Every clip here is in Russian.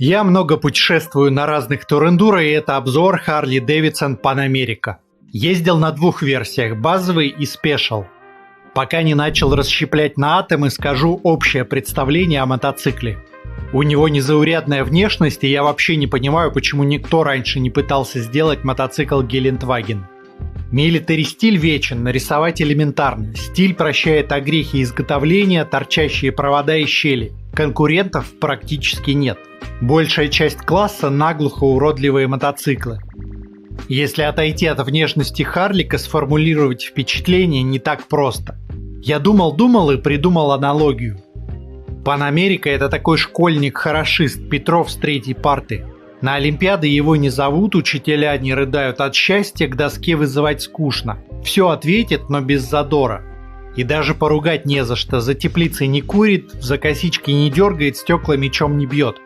Я много путешествую на разных тур-эндуро, и это обзор Harley Davidson Pan America. Ездил на двух версиях, базовый и спешл. Пока не начал расщеплять на атомы, скажу общее представление о мотоцикле. У него незаурядная внешность, и я вообще не понимаю, почему никто раньше не пытался сделать мотоцикл Гелендваген. Милитари стиль вечен, нарисовать элементарно. Стиль прощает огрехи изготовления, торчащие провода и щели. Конкурентов практически нет. Большая часть класса наглухо уродливые мотоциклы. Если отойти от внешности Харлика, сформулировать впечатление не так просто. Я думал и придумал аналогию. Pan America — это такой школьник-хорошист Петров с третьей парты. На Олимпиады его не зовут, учителя не рыдают от счастья, к доске вызывать скучно. Все ответит, но без задора. И даже поругать не за что, за теплицей не курит, за косички не дергает, стекла мечом не бьет.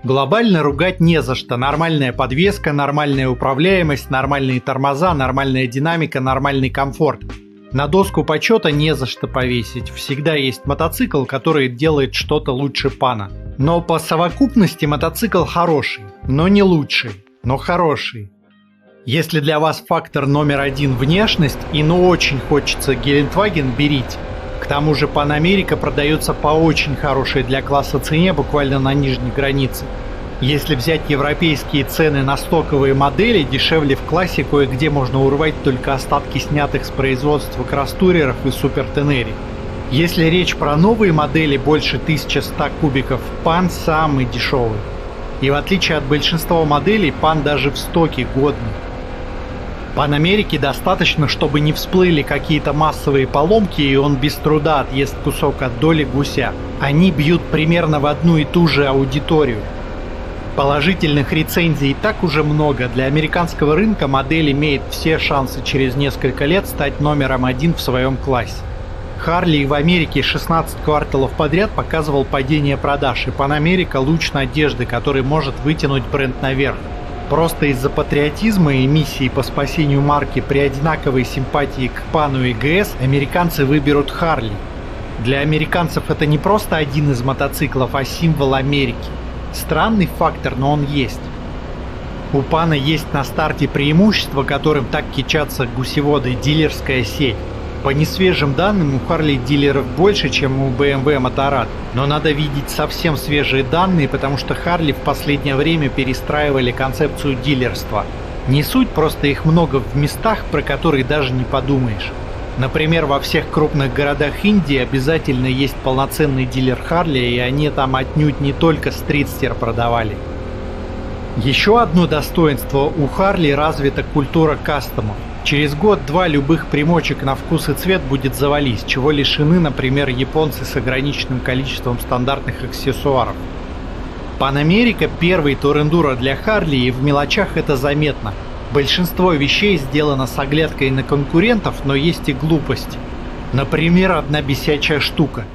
Глобально ругать не за что. Нормальная подвеска, нормальная управляемость, нормальные тормоза, нормальная динамика, нормальный комфорт. На доску почета не за что повесить. Всегда есть мотоцикл, который делает что-то лучше Пана. Но по совокупности мотоцикл хороший, но не лучший, но хороший. Если для вас фактор номер один внешность и очень хочется Гелендваген, берите. К тому же Pan America продается по очень хорошей для класса цене, буквально на нижней границе. Если взять европейские цены на стоковые модели, дешевле в классе кое-где можно урвать только остатки снятых с производства кросстуреров и супертенери. Если речь про новые модели больше 1100 кубиков, Pan самый дешевый. И в отличие от большинства моделей, Pan даже в стоке годный. Pan America достаточно, чтобы не всплыли какие-то массовые поломки, и он без труда отъест кусок от доли гуся. Они бьют примерно в одну и ту же аудиторию. Положительных рецензий и так уже много. Для американского рынка модель имеет все шансы через несколько лет стать номером один в своем классе. Harley в Америке 16 кварталов подряд показывал падение продаж, и Pan America — луч надежды, который может вытянуть бренд наверх. Просто из-за патриотизма и миссии по спасению марки при одинаковой симпатии к Пану и ГС американцы выберут Harley. Для американцев это не просто один из мотоциклов, а символ Америки. Странный фактор, но он есть. У Пана есть на старте преимущество, которым так кичатся гусеводы — дилерская сеть. По несвежим данным, у Harley дилеров больше, чем у BMW Motorrad, но надо видеть совсем свежие данные, потому что Harley в последнее время перестраивали концепцию дилерства. Не суть, просто их много в местах, про которые даже не подумаешь. Например, во всех крупных городах Индии обязательно есть полноценный дилер Harley, и они там отнюдь не только стритстер продавали. Еще одно достоинство: у Harley развита культура кастомов. Через год-два любых примочек на вкус и цвет будет завались, чего лишены, например, японцы с ограниченным количеством стандартных аксессуаров. Pan America — первый тур-эндуро для Harley, и в мелочах это заметно. Большинство вещей сделано с оглядкой на конкурентов, но есть и глупости. Например, одна бесячая штука.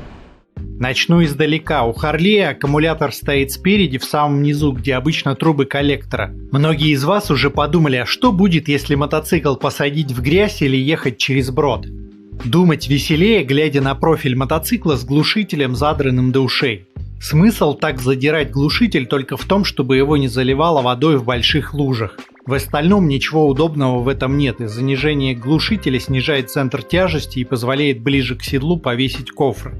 Начну издалека. У Harley аккумулятор стоит спереди, в самом низу, где обычно трубы коллектора. Многие из вас уже подумали, а что будет, если мотоцикл посадить в грязь или ехать через брод? Думать веселее, глядя на профиль мотоцикла с глушителем, задранным до ушей. Смысл так задирать глушитель только в том, чтобы его не заливало водой в больших лужах. В остальном ничего удобного в этом нет, и занижение глушителя снижает центр тяжести и позволяет ближе к седлу повесить кофры.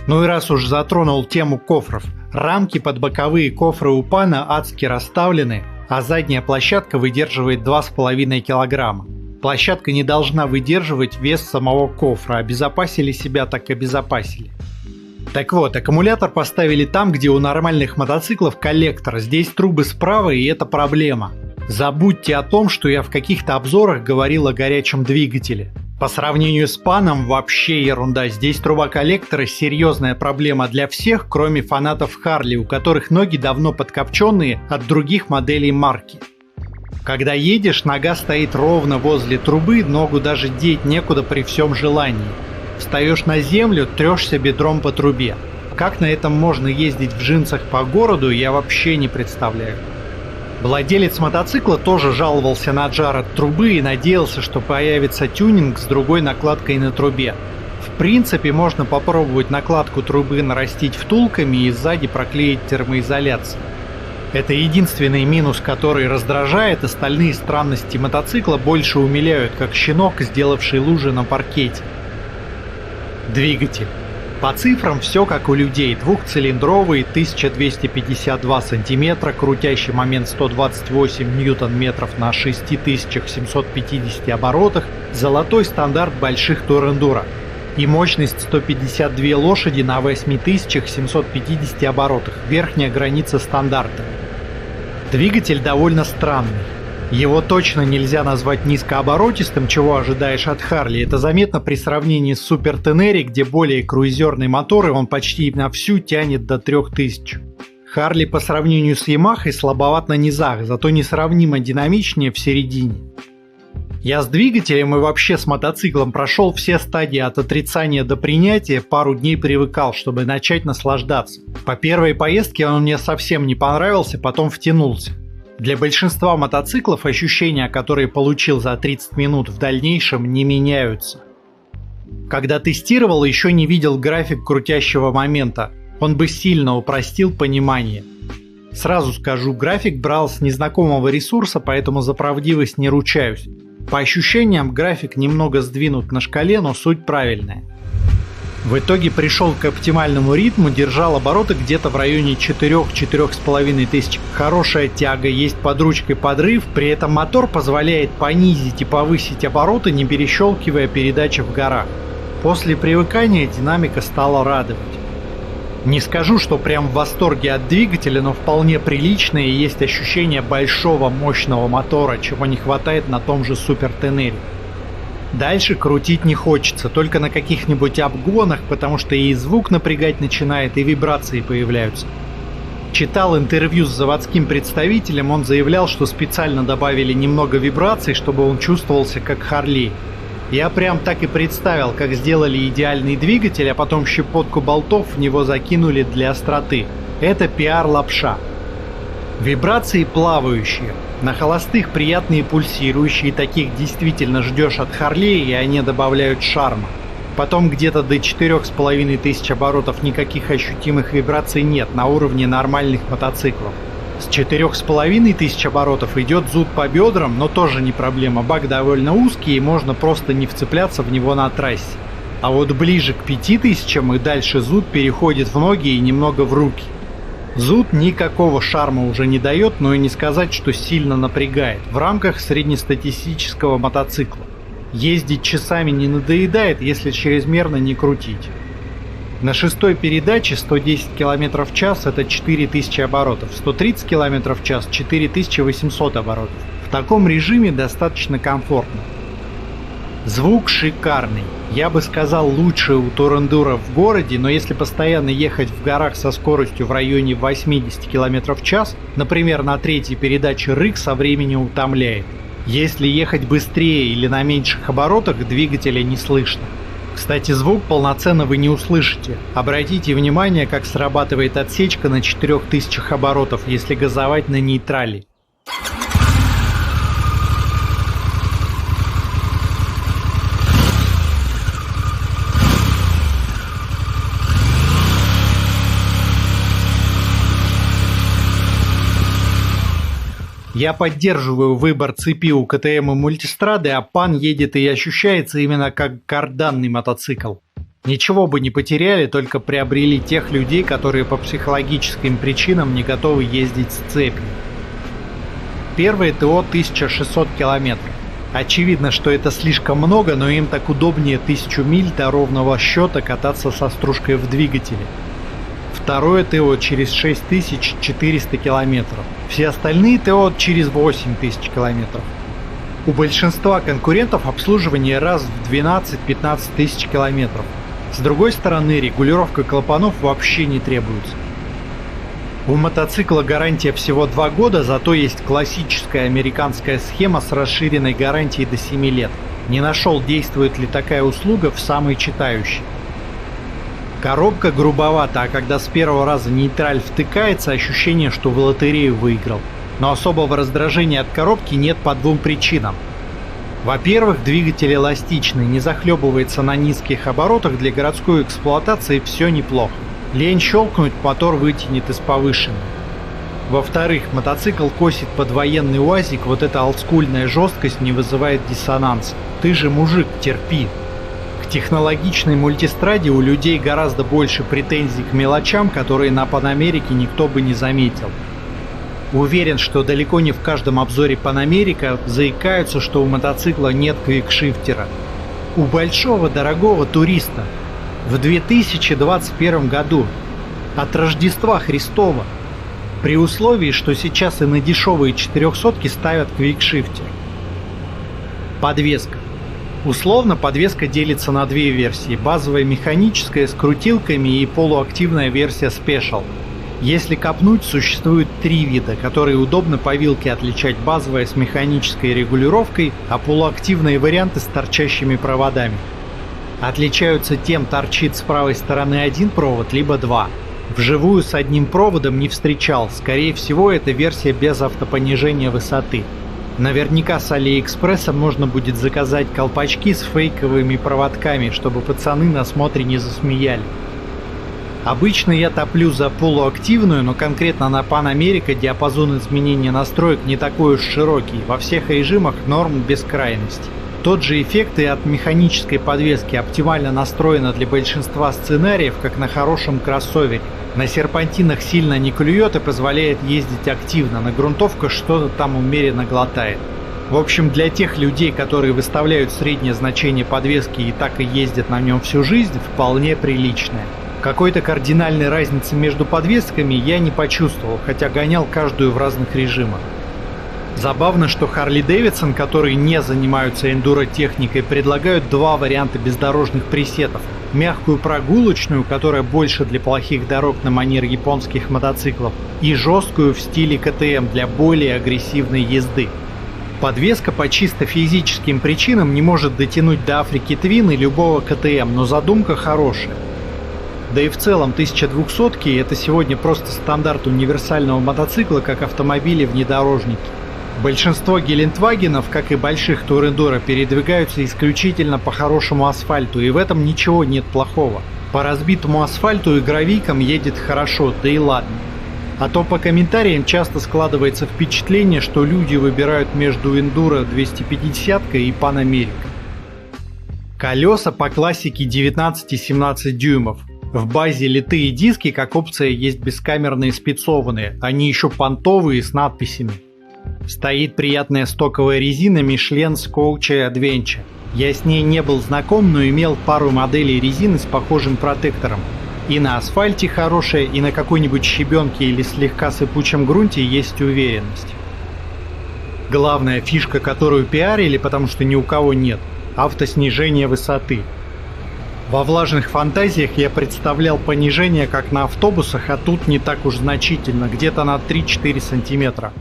Ну и раз уж затронул тему кофров, рамки под боковые кофры у Пана адски расставлены, а задняя площадка выдерживает 2,5 килограмма. Площадка не должна выдерживать вес самого кофра, обезопасили себя так обезопасили. Так вот, аккумулятор поставили там, где у нормальных мотоциклов коллектор, здесь трубы справа, и это проблема. Забудьте о том, что я в каких-то обзорах говорил о горячем двигателе. По сравнению с Паном вообще ерунда. Здесь труба коллектора — серьезная проблема для всех, кроме фанатов Harley, у которых ноги давно подкопченные от других моделей марки. Когда едешь, нога стоит ровно возле трубы, ногу даже деть некуда при всем желании. Встаешь на землю, трешься бедром по трубе. Как на этом можно ездить в джинсах по городу, я вообще не представляю. Владелец мотоцикла тоже жаловался на жар от трубы и надеялся, что появится тюнинг с другой накладкой на трубе. В принципе, можно попробовать накладку трубы нарастить втулками и сзади проклеить термоизоляцией. Это единственный минус, который раздражает, остальные странности мотоцикла больше умиляют, как щенок, сделавший лужи на паркете. Двигатель. По цифрам все как у людей. Двухцилиндровый, 1252 сантиметра, крутящий момент 128 ньютон-метров на 6750 оборотах, золотой стандарт больших тур-эндуро. И мощность 152 лошади на 8750 оборотах, верхняя граница стандарта. Двигатель довольно странный. Его точно нельзя назвать низкооборотистым, чего ожидаешь от Харли. Это заметно при сравнении с Супер Тенери, где более круизерный мотор, и он почти на всю тянет до 3000. Харли по сравнению с Ямахой слабоват на низах, зато несравнимо динамичнее в середине. Я с двигателем и вообще с мотоциклом прошел все стадии от отрицания до принятия, пару дней привыкал, чтобы начать наслаждаться. По первой поездке он мне совсем не понравился, потом втянулся. Для большинства мотоциклов ощущения, которые получил за 30 минут, в дальнейшем не меняются. Когда тестировал, еще не видел график крутящего момента, он бы сильно упростил понимание. Сразу скажу, график брал с незнакомого ресурса, поэтому за правдивость не ручаюсь. По ощущениям, график немного сдвинут на шкале, но суть правильная. В итоге пришел к оптимальному ритму, держал обороты где-то в районе 4-4,5 тысяч. Хорошая тяга, есть под ручкой подрыв, при этом мотор позволяет понизить и повысить обороты, не перещелкивая передачи в горах. После привыкания динамика стала радовать. Не скажу, что прям в восторге от двигателя, но вполне прилично и есть ощущение большого мощного мотора, чего не хватает на том же Супер Тенери. Дальше крутить не хочется, только на каких-нибудь обгонах, потому что и звук напрягать начинает, и вибрации появляются. Читал интервью с заводским представителем, он заявлял, что специально добавили немного вибраций, чтобы он чувствовался как Харли. Я прям так и представил, как сделали идеальный двигатель, а потом щепотку болтов в него закинули для остроты. Это пиар-лапша. Вибрации плавающие. На холостых приятные пульсирующие, таких действительно ждешь от Харлей, и они добавляют шарма. Потом где-то до 4500 оборотов никаких ощутимых вибраций нет, на уровне нормальных мотоциклов. С 4500 оборотов идет зуд по бедрам, но тоже не проблема, бак довольно узкий и можно просто не вцепляться в него на трассе. А вот ближе к 5000 и дальше зуд переходит в ноги и немного в руки. Зуд никакого шарма уже не дает, но и не сказать, что сильно напрягает, в рамках среднестатистического мотоцикла. Ездить часами не надоедает, если чрезмерно не крутить. На шестой передаче 110 км в час это 4000 оборотов, 130 км в час 4800 оборотов. В таком режиме достаточно комфортно. Звук шикарный. Я бы сказал, лучше у тур-эндуро в городе, но если постоянно ехать в горах со скоростью в районе 80 км в час, например, на третьей передаче рык со временем утомляет. Если ехать быстрее или на меньших оборотах, двигателя не слышно. Кстати, звук полноценно вы не услышите. Обратите внимание, как срабатывает отсечка на 4000 оборотов, если газовать на нейтрале. Я поддерживаю выбор цепи у КТМ и Мультистрады, а Пан едет и ощущается именно как карданный мотоцикл. Ничего бы не потеряли, только приобрели тех людей, которые по психологическим причинам не готовы ездить с цепью. Первое ТО 1600 километров. Очевидно, что это слишком много, но им так удобнее 1000 миль до ровного счета кататься со стружкой в двигателе. Второе ТО через 6400 километров. Все остальные ТО через 8000 километров. У большинства конкурентов обслуживание раз в 12-15 тысяч километров. С другой стороны, регулировка клапанов вообще не требуется. У мотоцикла гарантия всего 2 года, зато есть классическая американская схема с расширенной гарантией до 7 лет. Не нашел, действует ли такая услуга в самой читающей. Коробка грубовата, а когда с первого раза нейтраль втыкается, ощущение, что в лотерею выиграл. Но особого раздражения от коробки нет по двум причинам. Во-первых, двигатель эластичный, не захлебывается на низких оборотах, для городской эксплуатации все неплохо. Лень щелкнуть, мотор вытянет из повышенной. Во-вторых, мотоцикл косит под военный УАЗик, вот эта олдскульная жесткость не вызывает диссонанса. Ты же мужик, терпи. К технологичной мультистраде у людей гораздо больше претензий к мелочам, которые на Панамерике никто бы не заметил. Уверен, что далеко не в каждом обзоре Панамерика заикаются, что у мотоцикла нет квикшифтера. У большого дорогого туриста в 2021 году от Рождества Христова, при условии, что сейчас и на дешевые 400-ки ставят квикшифтер. Подвеска. Условно подвеска делится на две версии: базовая механическая с крутилками и полуактивная версия Special. Если копнуть, существует три вида, которые удобно по вилке отличать: базовая с механической регулировкой, а полуактивные варианты с торчащими проводами. Отличаются тем, торчит с правой стороны один провод, либо два. Вживую с одним проводом не встречал, скорее всего это версия без автопонижения высоты. Наверняка с Алиэкспресса можно будет заказать колпачки с фейковыми проводками, чтобы пацаны на смотре не засмеяли. Обычно я топлю за полуактивную, но конкретно на Панамерика диапазон изменения настроек не такой уж широкий, во всех режимах норм без крайности. Тот же эффект и от механической подвески оптимально настроена для большинства сценариев, как на хорошем кроссовере. На серпантинах сильно не клюет и позволяет ездить активно, на грунтовках что-то там умеренно глотает. В общем, для тех людей, которые выставляют среднее значение подвески и так и ездят на нем всю жизнь, вполне приличное. Какой-то кардинальной разницы между подвесками я не почувствовал, хотя гонял каждую в разных режимах. Забавно, что Harley-Davidson, которые не занимаются эндуро-техникой, предлагают два варианта бездорожных пресетов. Мягкую прогулочную, которая больше для плохих дорог на манер японских мотоциклов, и жесткую в стиле КТМ для более агрессивной езды. Подвеска по чисто физическим причинам не может дотянуть до Африки Твин и любого КТМ, но задумка хорошая. Да и в целом 1200-ки это сегодня просто стандарт универсального мотоцикла, как автомобили-внедорожники. Большинство гелендвагенов, как и больших турендуро, передвигаются исключительно по хорошему асфальту, и в этом ничего нет плохого. По разбитому асфальту и гравийкам едет хорошо, да и ладно. А то по комментариям часто складывается впечатление, что люди выбирают между эндуро 250 и Панамерика. Колеса по классике 19-17 дюймов. В базе литые диски как опция есть бескамерные спецованные, они еще понтовые с надписями. Стоит приятная стоковая резина Michelin Scout Adventure. Я с ней не был знаком, но имел пару моделей резины с похожим протектором. И на асфальте хорошая, и на какой-нибудь щебенке или слегка сыпучем грунте есть уверенность. Главная фишка, которую пиарили, потому что ни у кого нет – автоснижение высоты. Во влажных фантазиях я представлял понижение как на автобусах, а тут не так уж значительно, где-то на 3-4 сантиметра.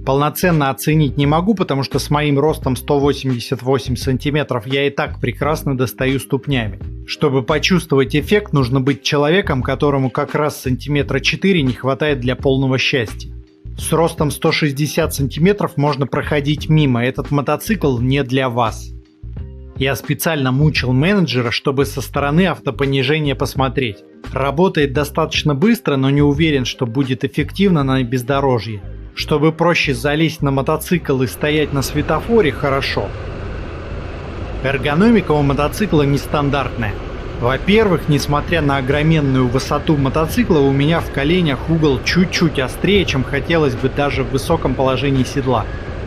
Полноценно оценить не могу, потому что с моим ростом 188 сантиметров я и так прекрасно достаю ступнями. Чтобы почувствовать эффект, нужно быть человеком, которому как раз сантиметра 4 не хватает для полного счастья. С ростом 160 сантиметров можно проходить мимо, этот мотоцикл не для вас. Я специально мучил менеджера, чтобы со стороны автопонижения посмотреть. Работает достаточно быстро, но не уверен, что будет эффективно на бездорожье. Чтобы проще залезть на мотоцикл и стоять на светофоре, хорошо. Эргономика у мотоцикла нестандартная. Во-первых, несмотря на огроменную высоту мотоцикла, у меня в коленях угол чуть-чуть острее, чем хотелось бы даже в высоком положении седла.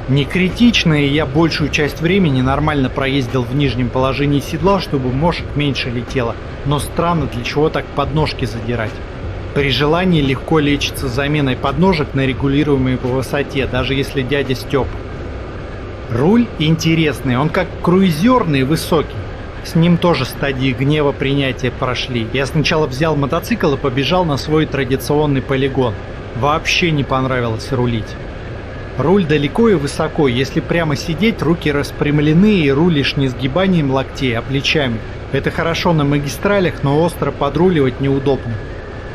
Не критично, и я большую часть времени нормально проездил в нижнем положении седла, чтобы мошек меньше летело, но странно, для чего так подножки задирать. При желании легко лечится заменой подножек на регулируемой по высоте, даже если дядя Степа. Руль интересный, он как круизерный, высокий. С ним тоже стадии гнева принятия прошли. Я сначала взял мотоцикл и побежал на свой традиционный полигон. Вообще не понравилось рулить. Руль далеко и высоко, если прямо сидеть, руки распрямлены и рулишь не сгибанием локтей, а плечами. Это хорошо на магистралях, но остро подруливать неудобно.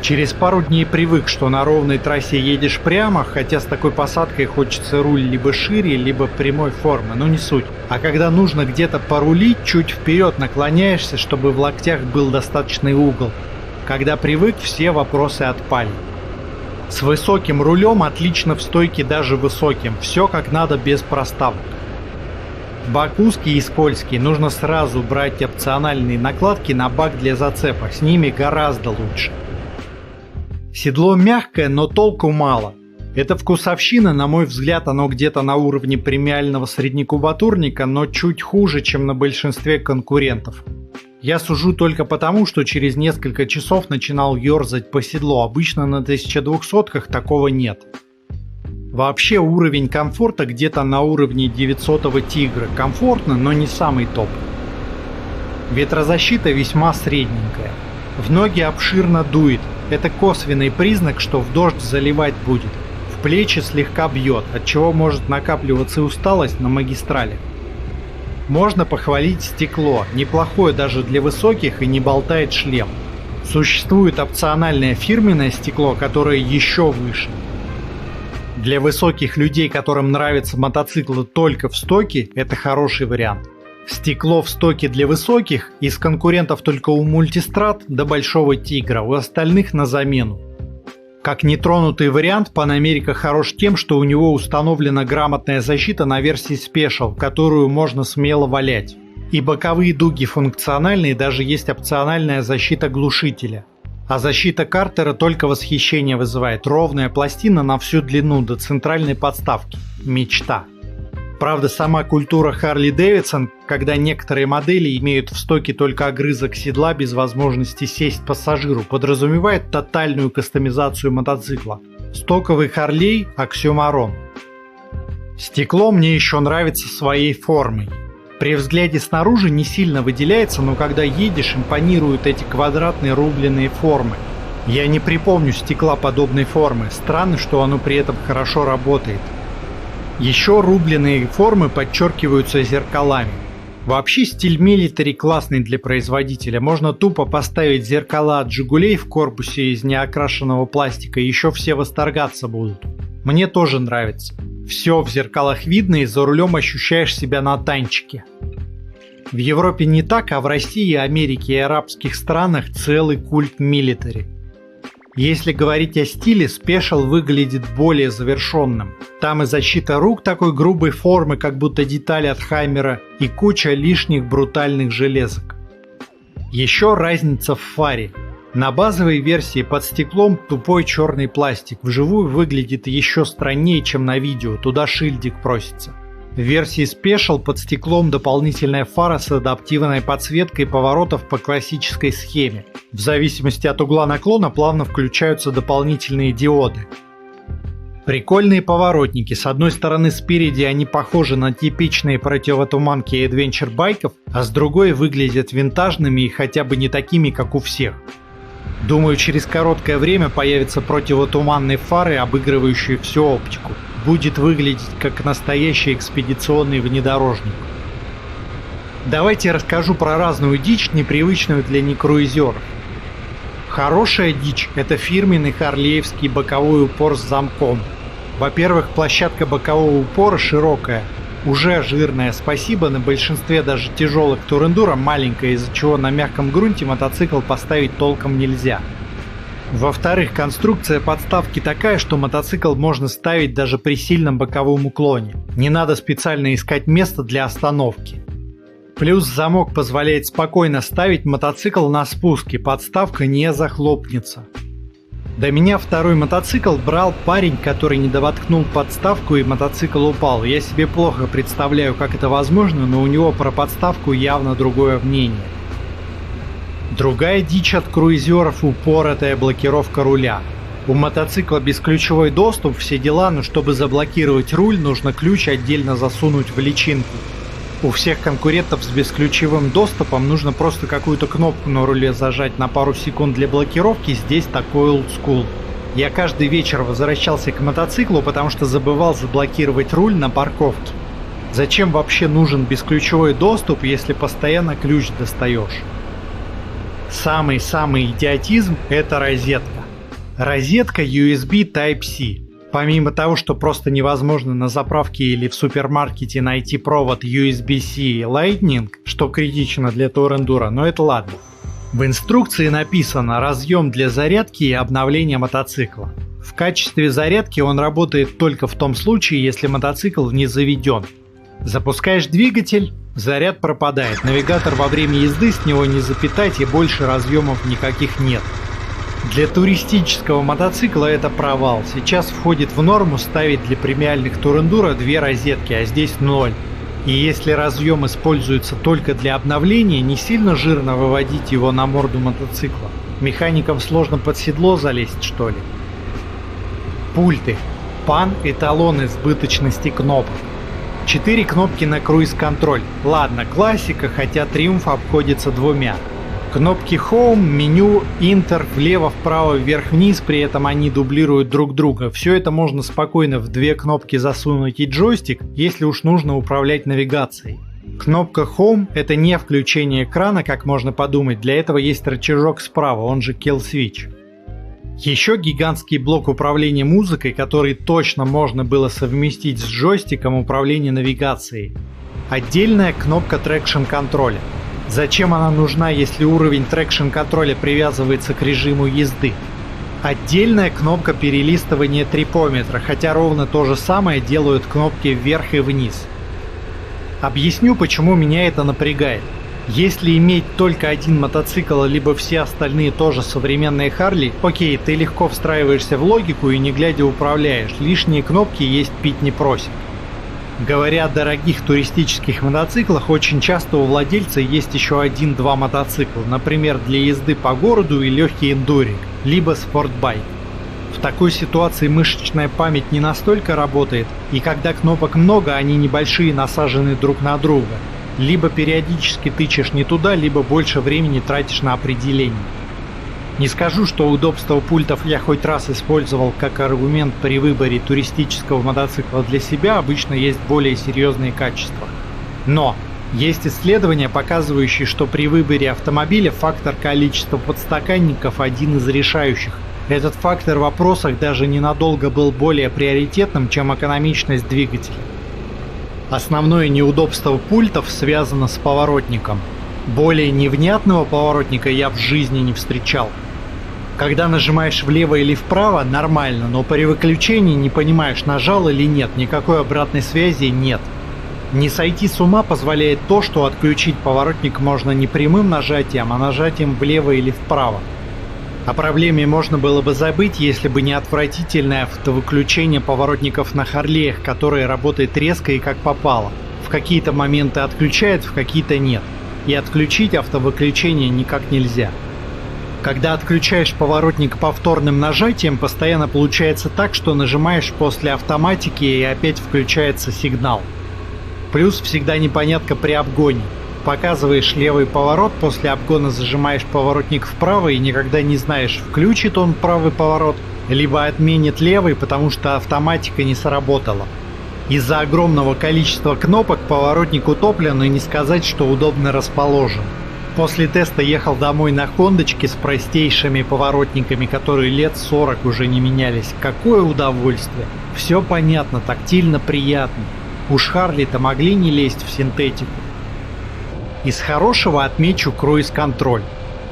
Через пару дней привык, что на ровной трассе едешь прямо, хотя с такой посадкой хочется руль либо шире, либо прямой формы, но не суть. А когда нужно где-то порулить, чуть вперед наклоняешься, чтобы в локтях был достаточный угол. Когда привык, все вопросы отпали. С высоким рулем отлично в стойке даже высоким, все как надо без проставок. Бак узкий и скользкий, нужно сразу брать опциональные накладки на бак для зацепа, с ними гораздо лучше. Седло мягкое, но толку мало. Это вкусовщина, на мой взгляд, оно где-то на уровне премиального среднекубатурника, но чуть хуже, чем на большинстве конкурентов. Я сужу только потому, что через несколько часов начинал ерзать по седлу, обычно на 1200-ках такого нет. Вообще уровень комфорта где-то на уровне 900-го Тигра, комфортно, но не самый топ. Ветрозащита весьма средненькая. В ноги обширно дует, это косвенный признак, что в дождь заливать будет. В плечи слегка бьет, отчего может накапливаться усталость на магистрали. Можно похвалить стекло, неплохое даже для высоких и не болтает шлем. Существует опциональное фирменное стекло, которое еще выше. Для высоких людей, которым нравятся мотоциклы только в стоке, это хороший вариант. Стекло в стоке для высоких, из конкурентов только у Multistrad до Большого Тигра, у остальных на замену. Как нетронутый вариант, Pan America хорош тем, что у него установлена грамотная защита на версии Special, которую можно смело валять. И боковые дуги функциональные, даже есть опциональная защита глушителя. А защита картера только восхищение вызывает. Ровная пластина на всю длину до центральной подставки. Мечта. Правда, сама культура Harley-Davidson, когда некоторые модели имеют в стоке только огрызок седла без возможности сесть пассажиру, подразумевает тотальную кастомизацию мотоцикла. Стоковый Harley – оксюморон. Стекло мне еще нравится своей формой. При взгляде снаружи не сильно выделяется, но когда едешь, импонируют эти квадратные рубленые формы. Я не припомню стекла подобной формы, странно, что оно при этом хорошо работает. Еще рубленые формы подчеркиваются зеркалами. Вообще стиль милитари классный для производителя. Можно тупо поставить зеркала от Жигулей в корпусе из неокрашенного пластика, и еще все восторгаться будут. Мне тоже нравится. Все в зеркалах видно, и за рулем ощущаешь себя на танчике. В Европе не так, а в России, Америке и арабских странах целый культ милитари. Если говорить о стиле, Special выглядит более завершенным. Там и защита рук такой грубой формы, как будто детали от Хаммера, и куча лишних брутальных железок. Еще разница в фаре. На базовой версии под стеклом тупой черный пластик, вживую выглядит еще страннее, чем на видео, туда шильдик просится. В версии Special под стеклом дополнительная фара с адаптивной подсветкой поворотов по классической схеме. В зависимости от угла наклона плавно включаются дополнительные диоды. Прикольные поворотники. С одной стороны спереди они похожи на типичные противотуманки и адвенчер байков, а с другой выглядят винтажными и хотя бы не такими, как у всех. Думаю, через короткое время появятся противотуманные фары, обыгрывающие всю оптику. Будет выглядеть как настоящий экспедиционный внедорожник. Давайте я расскажу про разную дичь, непривычную для некруизеров. Хорошая дичь – это фирменный харлеевский боковой упор с замком. Во-первых, площадка бокового упора широкая, уже жирная, спасибо, на большинстве даже тяжелых турендуро маленькая, из-за чего на мягком грунте мотоцикл поставить толком нельзя. Во-вторых, конструкция подставки такая, что мотоцикл можно ставить даже при сильном боковом уклоне. Не надо специально искать место для остановки. Плюс замок позволяет спокойно ставить мотоцикл на спуске, подставка не захлопнется. До меня второй мотоцикл брал парень, который не довоткнул подставку и мотоцикл упал. Я себе плохо представляю, как это возможно, но у него про подставку явно другое мнение. Другая дичь от круизеров – упоротая блокировка руля. У мотоцикла бесключевой доступ, все дела, но чтобы заблокировать руль, нужно ключ отдельно засунуть в личинку. У всех конкурентов с бесключевым доступом нужно просто какую-то кнопку на руле зажать на пару секунд для блокировки, здесь такой олдскул. Я каждый вечер возвращался к мотоциклу, потому что забывал заблокировать руль на парковке. Зачем вообще нужен бесключевой доступ, если постоянно ключ достаешь? Самый-самый идиотизм – это розетка. Розетка USB Type-C. Помимо того, что просто невозможно на заправке или в супермаркете найти провод USB-C Lightning, что критично для турендуро, но это ладно. В инструкции написано разъем для зарядки и обновления мотоцикла. В качестве зарядки он работает только в том случае, если мотоцикл не заведен. Запускаешь двигатель, заряд пропадает, навигатор во время езды с него не запитать и больше разъемов никаких нет. Для туристического мотоцикла это провал. Сейчас входит в норму ставить для премиальных турендуро 2 розетки, а здесь 0. И если разъем используется только для обновления, не сильно жирно выводить его на морду мотоцикла. Механикам сложно под седло залезть, что ли? Пульты. Эталон избыточности кнопок. 4 кнопки на круиз-контроль. Ладно, классика, хотя Триумф обходится 2. Кнопки Home, меню, Интер, влево, вправо, вверх-вниз, при этом они дублируют друг друга. Все это можно спокойно в 2 кнопки засунуть и джойстик, если уж нужно управлять навигацией. Кнопка Home — это не включение экрана, как можно подумать, для этого есть рычажок справа, он же Kill Switch. Еще гигантский блок управления музыкой, который точно можно было совместить с джойстиком управления навигацией. Отдельная кнопка Traction контроля. Зачем она нужна, если уровень Traction контроля привязывается к режиму езды? Отдельная кнопка перелистывания трипометра, хотя ровно то же самое делают кнопки вверх и вниз. Объясню, почему меня это напрягает. Если иметь только один мотоцикл, либо все остальные тоже современные Харли, окей, ты легко встраиваешься в логику и не глядя управляешь, лишние кнопки есть пить не просит. Говоря о дорогих туристических мотоциклах, очень часто у владельца есть еще 1-2 мотоцикла, например, для езды по городу и легкий эндуринг, либо спортбайк. В такой ситуации мышечная память не настолько работает, и когда кнопок много, они небольшие, насажены друг на друга. Либо периодически тычешь не туда, либо больше времени тратишь на определение. Не скажу, что удобство пультов я хоть раз использовал как аргумент при выборе туристического мотоцикла для себя, обычно есть более серьезные качества. Но есть исследования, показывающие, что при выборе автомобиля фактор количества подстаканников один из решающих. Этот фактор в вопросах даже ненадолго был более приоритетным, чем экономичность двигателя. Основное неудобство пультов связано с поворотником. Более невнятного поворотника я в жизни не встречал. Когда нажимаешь влево или вправо, нормально, но при выключении не понимаешь, нажал или нет, никакой обратной связи нет. Не сойти с ума позволяет то, что отключить поворотник можно не прямым нажатием, а нажатием влево или вправо. О проблеме можно было бы забыть, если бы не отвратительное автовыключение поворотников на Харлеях, которое работает резко и как попало. В какие-то моменты отключает, в какие-то нет. И отключить автовыключение никак нельзя. Когда отключаешь поворотник повторным нажатием, постоянно получается так, что нажимаешь после автоматики и опять включается сигнал. Плюс всегда непонятка при обгоне. Показываешь левый поворот, после обгона зажимаешь поворотник вправо и никогда не знаешь, включит он правый поворот, либо отменит левый, потому что автоматика не сработала. Из-за огромного количества кнопок поворотник утоплен и не сказать, что удобно расположен. После теста ехал домой на хондочке с простейшими поворотниками, которые лет 40 уже не менялись. Какое удовольствие! Все понятно, тактильно приятно. Уж Харли-то могли не лезть в синтетику. Из хорошего отмечу круиз-контроль.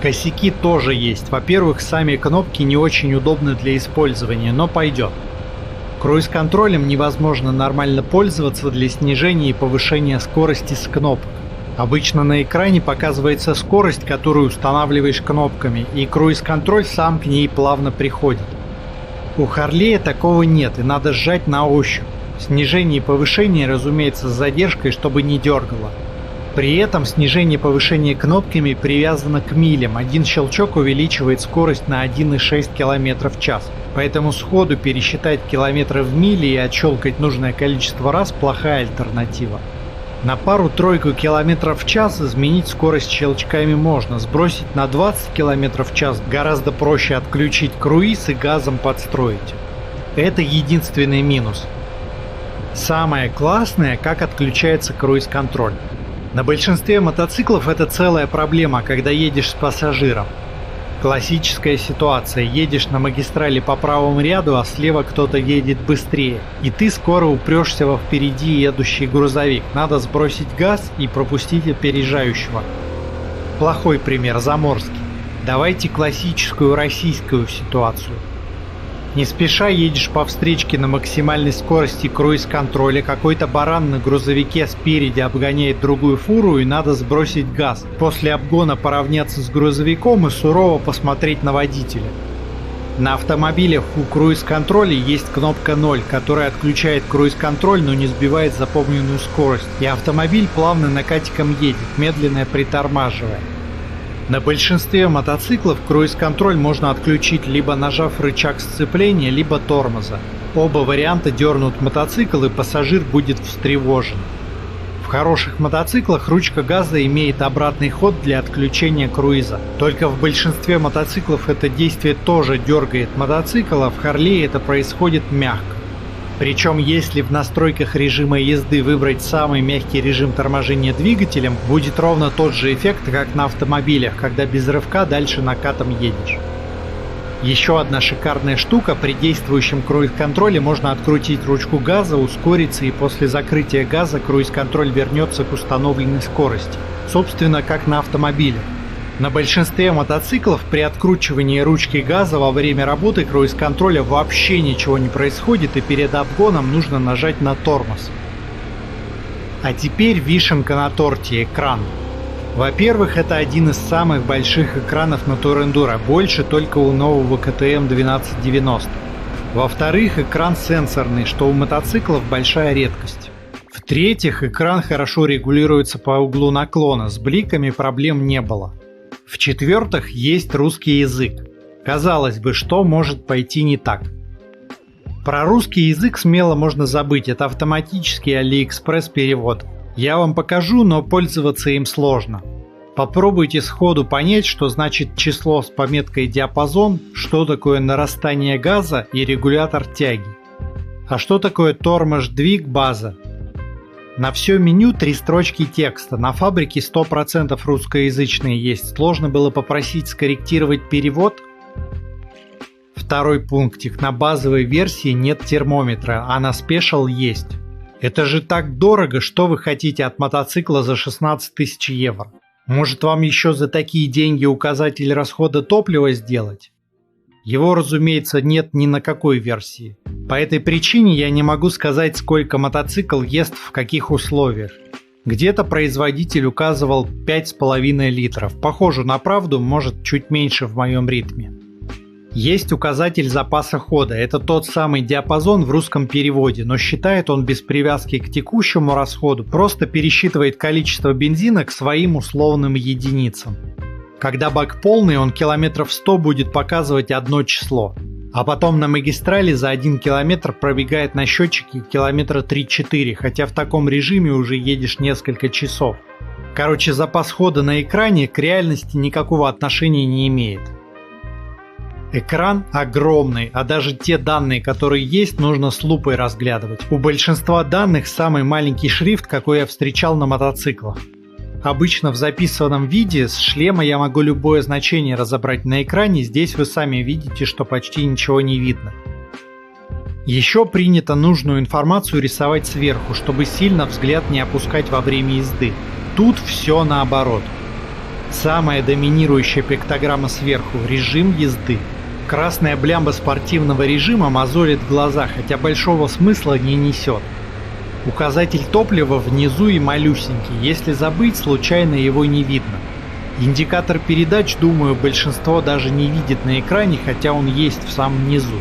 Косяки тоже есть. Во-первых, сами кнопки не очень удобны для использования, но пойдет. Круиз-контролем невозможно нормально пользоваться для снижения и повышения скорости с кнопок. Обычно на экране показывается скорость, которую устанавливаешь кнопками, и круиз-контроль сам к ней плавно приходит. У Харлея такого нет, и надо сжать на ощупь. Снижение и повышение, разумеется, с задержкой, чтобы не дергало. При этом снижение и повышение кнопками привязано к милям. Один щелчок увеличивает скорость на 1,6 км в час. Поэтому сходу пересчитать километры в мили и отщелкать нужное количество раз – плохая альтернатива. На пару-тройку километров в час изменить скорость щелчками можно, сбросить на 20 км в час гораздо проще отключить круиз и газом подстроить. Это единственный минус. Самое классное, как отключается круиз-контроль. На большинстве мотоциклов это целая проблема, когда едешь с пассажиром. Классическая ситуация: едешь на магистрали по правому ряду, а слева кто-то едет быстрее, и ты скоро упрешься во впереди едущий грузовик. Надо сбросить газ и пропустить опережающего. Плохой пример, Заморский. Давайте классическую российскую ситуацию. Не спеша едешь по встречке на максимальной скорости круиз-контроля, какой-то баран на грузовике спереди обгоняет другую фуру и надо сбросить газ. После обгона поравняться с грузовиком и сурово посмотреть на водителя. На автомобилях у круиз-контроля есть кнопка 0, которая отключает круиз-контроль, но не сбивает заполненную скорость, и автомобиль плавно накатиком едет, медленно притормаживая. На большинстве мотоциклов круиз-контроль можно отключить, либо нажав рычаг сцепления, либо тормоза. Оба варианта дернут мотоцикл, и пассажир будет встревожен. В хороших мотоциклах ручка газа имеет обратный ход для отключения круиза. Только в большинстве мотоциклов это действие тоже дергает мотоцикл, а в Харлее это происходит мягко. Причем, если в настройках режима езды выбрать самый мягкий режим торможения двигателем, будет ровно тот же эффект, как на автомобилях, когда без рывка дальше накатом едешь. Еще одна шикарная штука: при действующем круиз-контроле можно открутить ручку газа, ускориться, и после закрытия газа круиз-контроль вернется к установленной скорости. Собственно, как на автомобиле. На большинстве мотоциклов при откручивании ручки газа во время работы круиз-контроля вообще ничего не происходит, и перед обгоном нужно нажать на тормоз. А теперь вишенка на торте — экран. Во-первых, это один из самых больших экранов на Турендуро, больше только у нового КТМ 1290. Во-вторых, экран сенсорный, что у мотоциклов большая редкость. В-третьих, экран хорошо регулируется по углу наклона, с бликами проблем не было. В-четвертых, есть русский язык. Казалось бы, что может пойти не так? Про русский язык смело можно забыть, это автоматический AliExpress перевод. Я вам покажу, но пользоваться им сложно. Попробуйте сходу понять, что значит число с пометкой диапазон, что такое нарастание газа и регулятор тяги. А что такое тормоз-двиг база? На все меню 3 строчки текста, на фабрике 100% русскоязычные есть, сложно было попросить скорректировать перевод? Второй пунктик: на базовой версии нет термометра, а на Special есть. Это же так дорого, что вы хотите от мотоцикла за 16 тысяч евро? Может, вам еще за такие деньги указатель расхода топлива сделать? Его, разумеется, нет ни на какой версии. По этой причине я не могу сказать, сколько мотоцикл ест в каких условиях. Где-то производитель указывал 5,5 литров. Похоже на правду, может чуть меньше в моем ритме. Есть указатель запаса хода. Это тот самый диапазон в русском переводе, но считает он без привязки к текущему расходу, просто пересчитывает количество бензина к своим условным единицам. Когда бак полный, он километров 100 будет показывать одно число. А потом на магистрали за 1 километр пробегает на счетчике километра 3-4, хотя в таком режиме уже едешь несколько часов. Короче, запас хода на экране к реальности никакого отношения не имеет. Экран огромный, а даже те данные, которые есть, нужно с лупой разглядывать. У большинства данных самый маленький шрифт, какой я встречал на мотоциклах. Обычно в записанном виде с шлема я могу любое значение разобрать на экране, здесь вы сами видите, что почти ничего не видно. Еще принято нужную информацию рисовать сверху, чтобы сильно взгляд не опускать во время езды. Тут все наоборот. Самая доминирующая пиктограмма сверху – режим езды. Красная блямба спортивного режима мозолит глаза, хотя большого смысла не несет. Указатель топлива внизу и малюсенький, если забыть, случайно его не видно. Индикатор передач, думаю, большинство даже не видит на экране, хотя он есть в самом низу.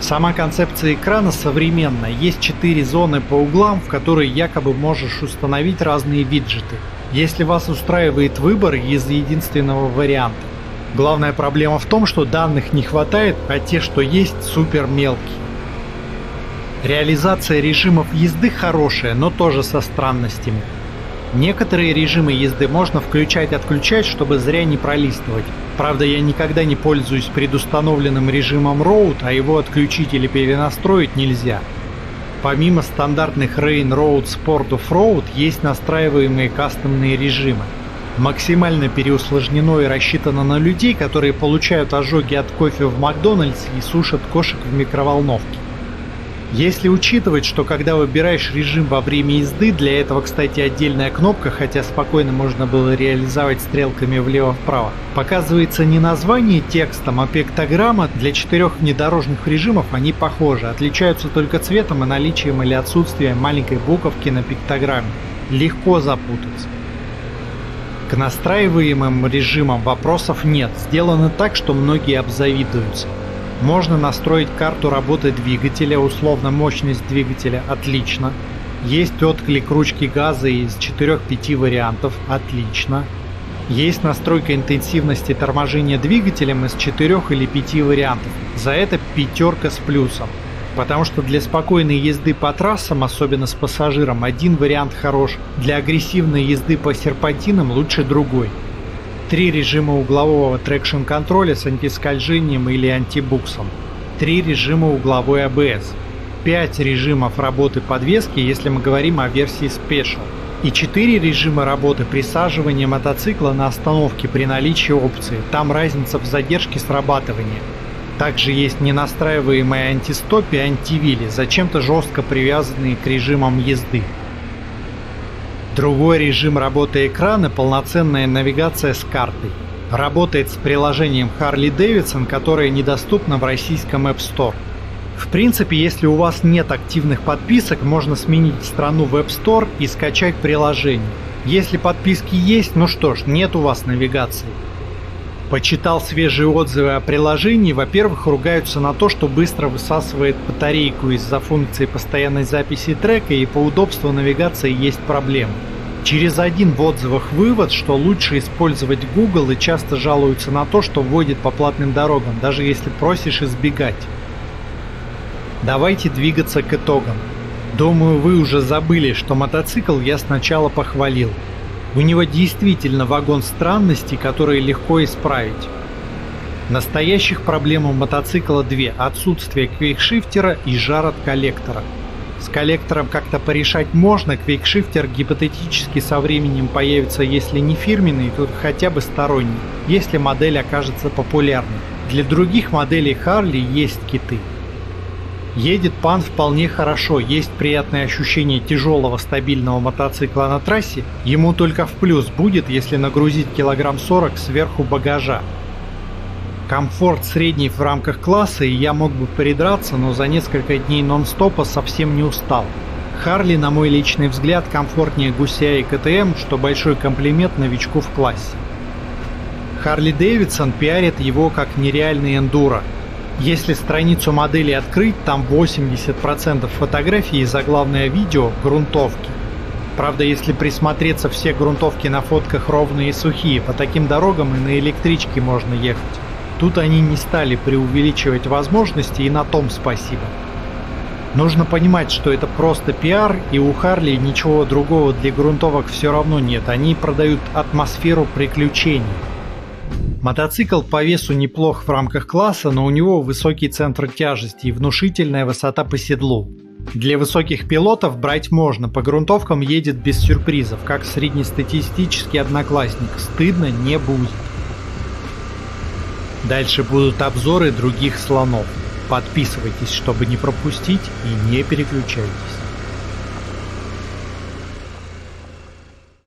Сама концепция экрана современная, есть 4 зоны по углам, в которые якобы можешь установить разные виджеты, если вас устраивает выбор из единственного варианта. Главная проблема в том, что данных не хватает, а те, что есть, супер мелкие. Реализация режимов езды хорошая, но тоже со странностями. Некоторые режимы езды можно включать-отключать, чтобы зря не пролистывать. Правда, я никогда не пользуюсь предустановленным режимом Road, а его отключить или перенастроить нельзя. Помимо стандартных Rain Road Sport Off-Road есть настраиваемые кастомные режимы. Максимально переусложнено и рассчитано на людей, которые получают ожоги от кофе в Макдональдсе и сушат кошек в микроволновке. Если учитывать, что когда выбираешь режим во время езды, для этого, кстати, отдельная кнопка, хотя спокойно можно было реализовать стрелками влево-вправо, показывается не название текстом, а пиктограмма, для 4 внедорожных режимов они похожи, отличаются только цветом и наличием или отсутствием маленькой буковки на пиктограмме. Легко запутаться. К настраиваемым режимам вопросов нет, сделано так, что многие обзавидуются. Можно настроить карту работы двигателя, условно мощность двигателя, отлично. Есть отклик ручки газа из 4-5 вариантов, отлично. Есть настройка интенсивности торможения двигателем из 4 или 5 вариантов, за это 5 с плюсом. Потому что для спокойной езды по трассам, особенно с пассажиром, один вариант хорош, для агрессивной езды по серпантинам лучше другой. 3 режима углового трекшн-контроля с антискольжением или антибуксом, 3 режима угловой ABS, 5 режимов работы подвески, если мы говорим о версии Special, и 4 режима работы присаживания мотоцикла на остановке при наличии опции, там разница в задержке срабатывания. Также есть ненастраиваемые антистоп и антивили, зачем-то жестко привязанные к режимам езды. Другой режим работы экрана – полноценная навигация с картой. Работает с приложением Harley Davidson, которое недоступно в российском App Store. В принципе, если у вас нет активных подписок, можно сменить страну в App Store и скачать приложение. Если подписки есть, ну что ж, нет у вас навигации. Почитал свежие отзывы о приложении. Во-первых, ругаются на то, что быстро высасывает батарейку из-за функции постоянной записи трека, и по удобству навигации есть проблемы. Через один в отзывах вывод, что лучше использовать Google, и часто жалуются на то, что вводит по платным дорогам, даже если просишь избегать. Давайте двигаться к итогам. Думаю, вы уже забыли, что мотоцикл я сначала похвалил. У него действительно вагон странностей, которые легко исправить. Настоящих проблем у мотоцикла две: отсутствие квикшифтера и жар от коллектора. С коллектором как-то порешать можно, квикшифтер гипотетически со временем появится, если не фирменный, то хотя бы сторонний, если модель окажется популярной. Для других моделей Harley есть киты. Едет Pan вполне хорошо, есть приятное ощущение тяжелого стабильного мотоцикла на трассе, ему только в плюс будет, если нагрузить килограмм 40 сверху багажа. Комфорт средний в рамках класса, и я мог бы придраться, но за несколько дней нон-стопа совсем не устал. Harley, на мой личный взгляд, комфортнее Гуся и КТМ, что большой комплимент новичку в классе. Harley Davidson пиарит его как нереальный эндуро. Если страницу модели открыть, там 80% фотографий и заглавное видео – грунтовки. Правда, если присмотреться, все грунтовки на фотках ровные и сухие, по таким дорогам и на электричке можно ехать. Тут они не стали преувеличивать возможности, и на том спасибо. Нужно понимать, что это просто пиар, и у Harley ничего другого для грунтовок все равно нет, они продают атмосферу приключений. Мотоцикл по весу неплох в рамках класса, но у него высокий центр тяжести и внушительная высота по седлу. Для высоких пилотов брать можно, по грунтовкам едет без сюрпризов, как среднестатистический одноклассник, стыдно не будет. Дальше будут обзоры других слонов. Подписывайтесь, чтобы не пропустить, и не переключайтесь.